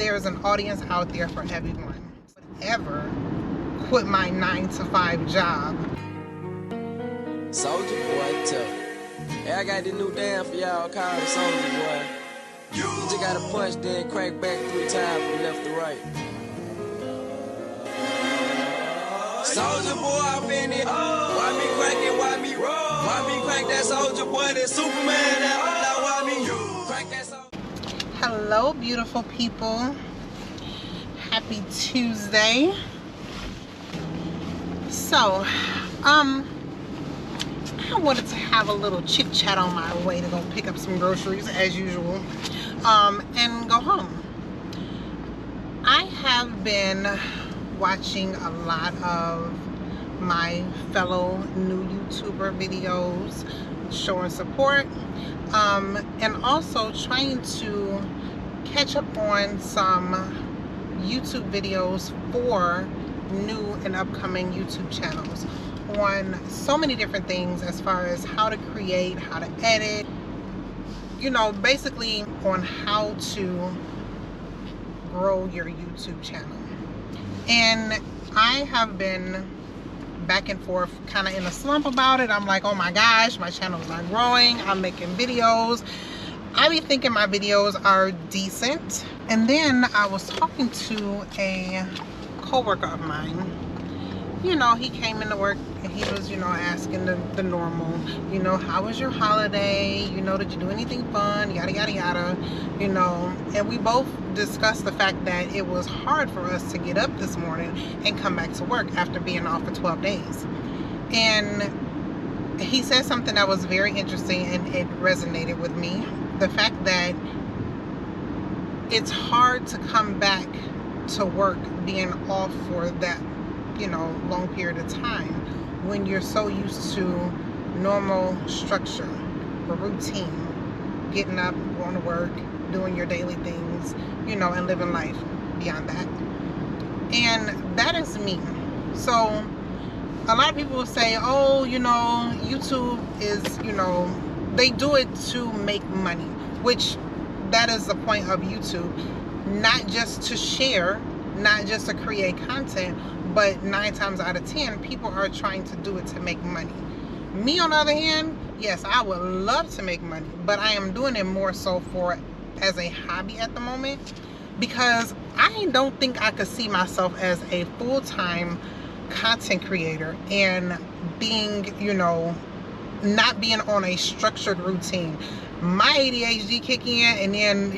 There's an audience out there for everyone. Ever quit my 9-to-5 job. Soldier Boy tough. Hey, I got this new dance for y'all called Soldier Boy. You just gotta punch, then crank back 3 times from left to right. Soldier Boy up in it. Why me crank it? Why me roll? Why me crank that Soldier Boy? That Superman now why me crank that Soldier? Hello, beautiful people. Happy Tuesday. So, I wanted to have a little chit chat on my way to go pick up some groceries as usual, and go home. I have been watching a lot of my fellow new YouTuber videos, showing support, and also trying to catch up on some YouTube videos for new and upcoming YouTube channels on so many different things, as far as how to create, how to edit, basically on how to grow your YouTube channel. And I have been back and forth, kind of in a slump about it. I'm like, oh my gosh, my channel's not growing. I'm making videos. I be thinking my videos are decent. And then I was talking to a coworker of mine. He came into work and he was, asking the normal, how was your holiday? Did you do anything fun? Yada, yada, yada, and we both discussed the fact that it was hard for us to get up this morning and come back to work after being off for 12 days. And he said something that was very interesting and it resonated with me. The fact that it's hard to come back to work being off for that long period of time when you're so used to normal structure, a routine, getting up, going to work, doing your daily things, and living life beyond that. And that is me. So a lot of people will say, oh, YouTube is, they do it to make money, which that is the point of YouTube, not just to share, not just to create content, but 9 times out of 10, people are trying to do it to make money. Me, on the other hand, yes, I would love to make money, but I am doing it more so as a hobby at the moment, because I don't think I could see myself as a full-time content creator and being, not being on a structured routine. My ADHD kick in, and then,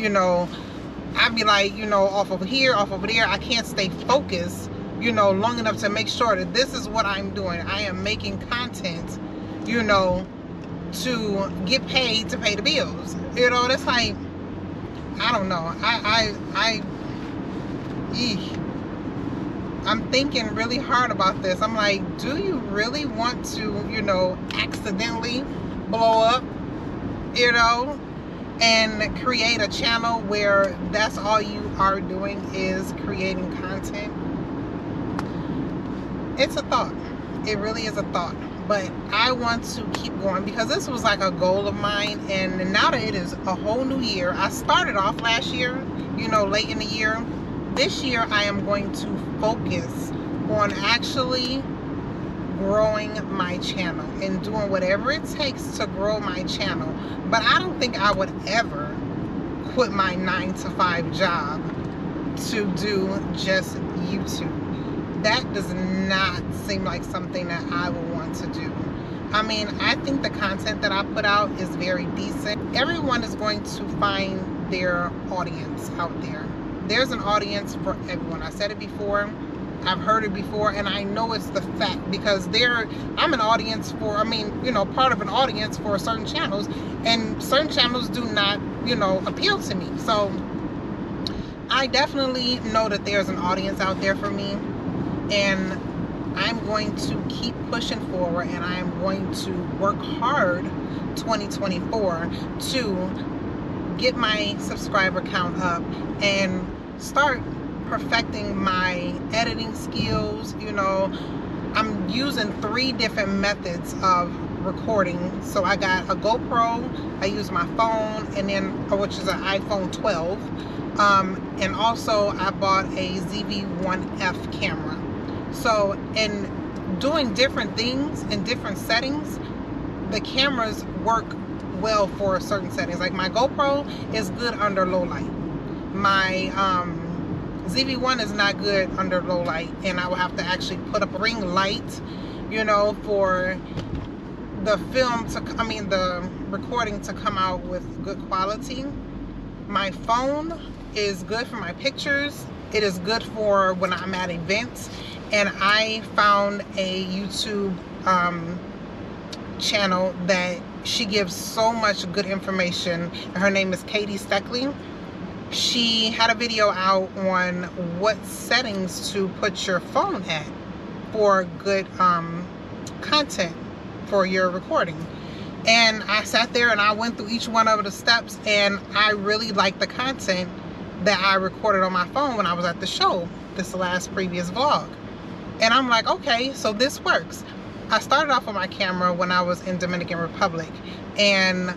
I'd be like, off over here, off over there. I can't stay focused, long enough to make sure that this is what I'm doing. I am making content, to get paid to pay the bills. That's like, I don't know. I'm thinking really hard about this. I'm like, do you really want to, accidentally blow up, and create a channel where that's all you are doing is creating content? It's a thought. It really is a thought. But I want to keep going because this was like a goal of mine. And now that it is a whole new year, I started off last year, late in the year. This year I am going to focus on actually growing my channel and doing whatever it takes to grow my channel. But I don't think I would ever quit my 9-to-5 job to do just YouTube. That does not seem like something that I would want to do. I mean, I think the content that I put out is very decent. Everyone is going to find their audience out there. There's an audience for everyone. I said it before. I've heard it before, and I know it's the fact, because I'm an audience for, part of an audience for certain channels, and certain channels do not, appeal to me. So I definitely know that there's an audience out there for me, and I'm going to keep pushing forward, and I'm going to work hard 2024 to get my subscriber count up and start perfecting my editing skills. I'm using 3 different methods of recording. So I got a GoPro, I use my phone, and then, which is an iPhone 12, And also I bought a ZV-1F camera. So in doing different things in different settings, the cameras work well for certain settings. Like my GoPro is good under low light. My ZV-1 is not good under low light, and I will have to actually put up a ring light, you know, for the film to, the recording to come out with good quality. My phone is good for my pictures. It is good for when I'm at events. And I found a YouTube channel that she gives so much good information. Her name is Katie Steckley. She had a video out on what settings to put your phone at for good content for your recording. And I sat there and I went through each one of the steps, and I really liked the content that I recorded on my phone when I was at the show, this last previous vlog. And I'm like, okay, so this works. I started off with my camera when I was in Dominican Republic, and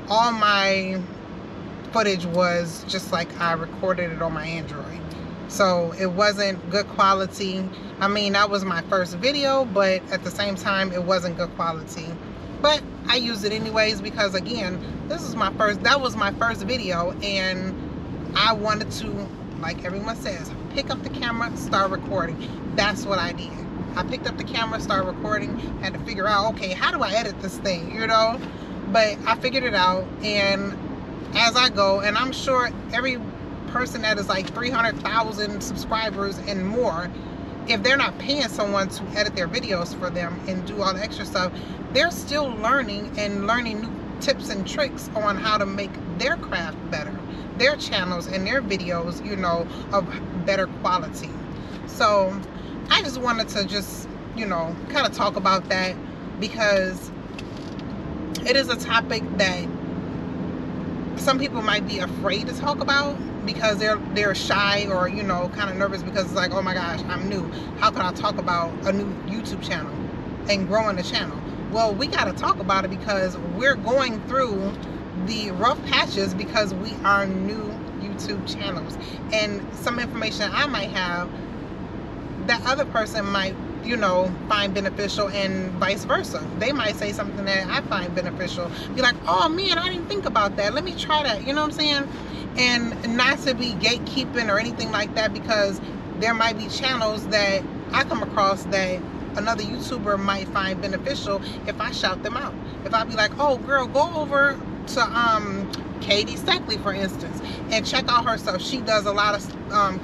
all my footage was just like I recorded it on my Android. So it wasn't good quality. I mean, that was my first video, but at the same time, it wasn't good quality. But I used it anyways because, again, that was my first video, and I wanted to, like everyone says, pick up the camera, start recording. That's what I did. I picked up the camera, started recording, had to figure out, okay, how do I edit this thing, you know? But I figured it out, and as I go, and I'm sure every person that is like 300,000 subscribers and more, if they're not paying someone to edit their videos for them and do all the extra stuff, they're still learning new tips and tricks on how to make their craft better, their channels and their videos, you know, of better quality. So I just wanted to just, you know, kind of talk about that, because it is a topic that some people might be afraid to talk about because they're shy, or, you know, kind of nervous because it's like, oh my gosh, I'm new. How can I talk about a new YouTube channel and growing the channel? Well, we got to talk about it because we're going through the rough patches because we are new YouTube channels, and some information I might have that other person might, you know, find beneficial, and vice versa. They might say something that I find beneficial, be like, oh man, I didn't think about that, let me try that, you know what I'm saying? And not to be gatekeeping or anything like that, because there might be channels that I come across that another YouTuber might find beneficial if I shout them out. If I be like, oh girl, go over to Katie Steckley, for instance, and check out her stuff. She does a lot of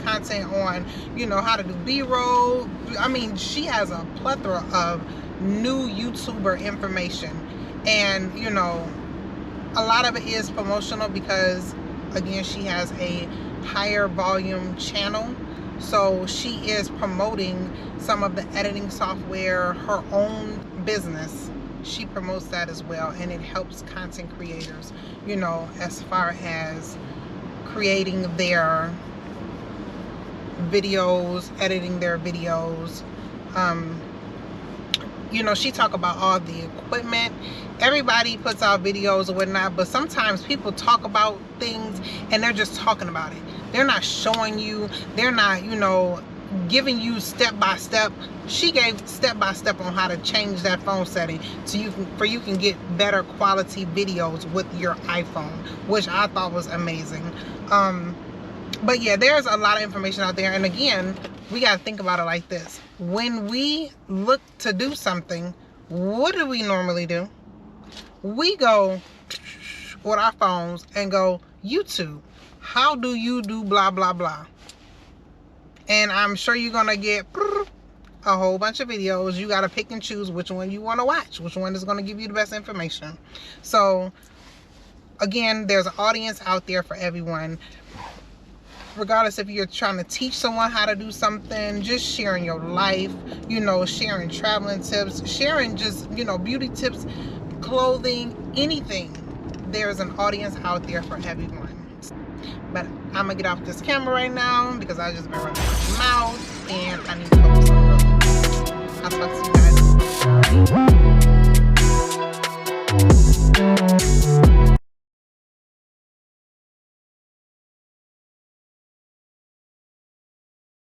content on, you know, how to do B-roll. I mean, she has a plethora of new YouTuber information, and, you know, a lot of it is promotional because, again, she has a higher volume channel, so she is promoting some of the editing software, her own business. She promotes that as well, and it helps content creators, you know, as far as creating their videos, editing their videos. You know, she talk about all the equipment. Everybody puts out videos or whatnot, but sometimes people talk about things and they're just talking about it. They're not showing you, they're not, you know, giving you step by step. She gave step by step on how to change that phone setting so you can get better quality videos with your iPhone, which I thought was amazing. But yeah, there's a lot of information out there, and again, we got to think about it like this. When we look to do something, what do we normally do? We go with our phones and go, YouTube, how do you do blah blah blah? And I'm sure you're gonna get a whole bunch of videos. You gotta pick and choose which one you want to watch, which one is gonna give you the best information. So again, there's an audience out there for everyone. Regardless if you're trying to teach someone how to do something, just sharing your life, you know, sharing traveling tips, sharing just, you know, beauty tips, clothing, anything. There's an audience out there for everyone. But I'm gonna get off this camera right now because I just been running my mouth and I need to focus on the road. I'll talk to you guys.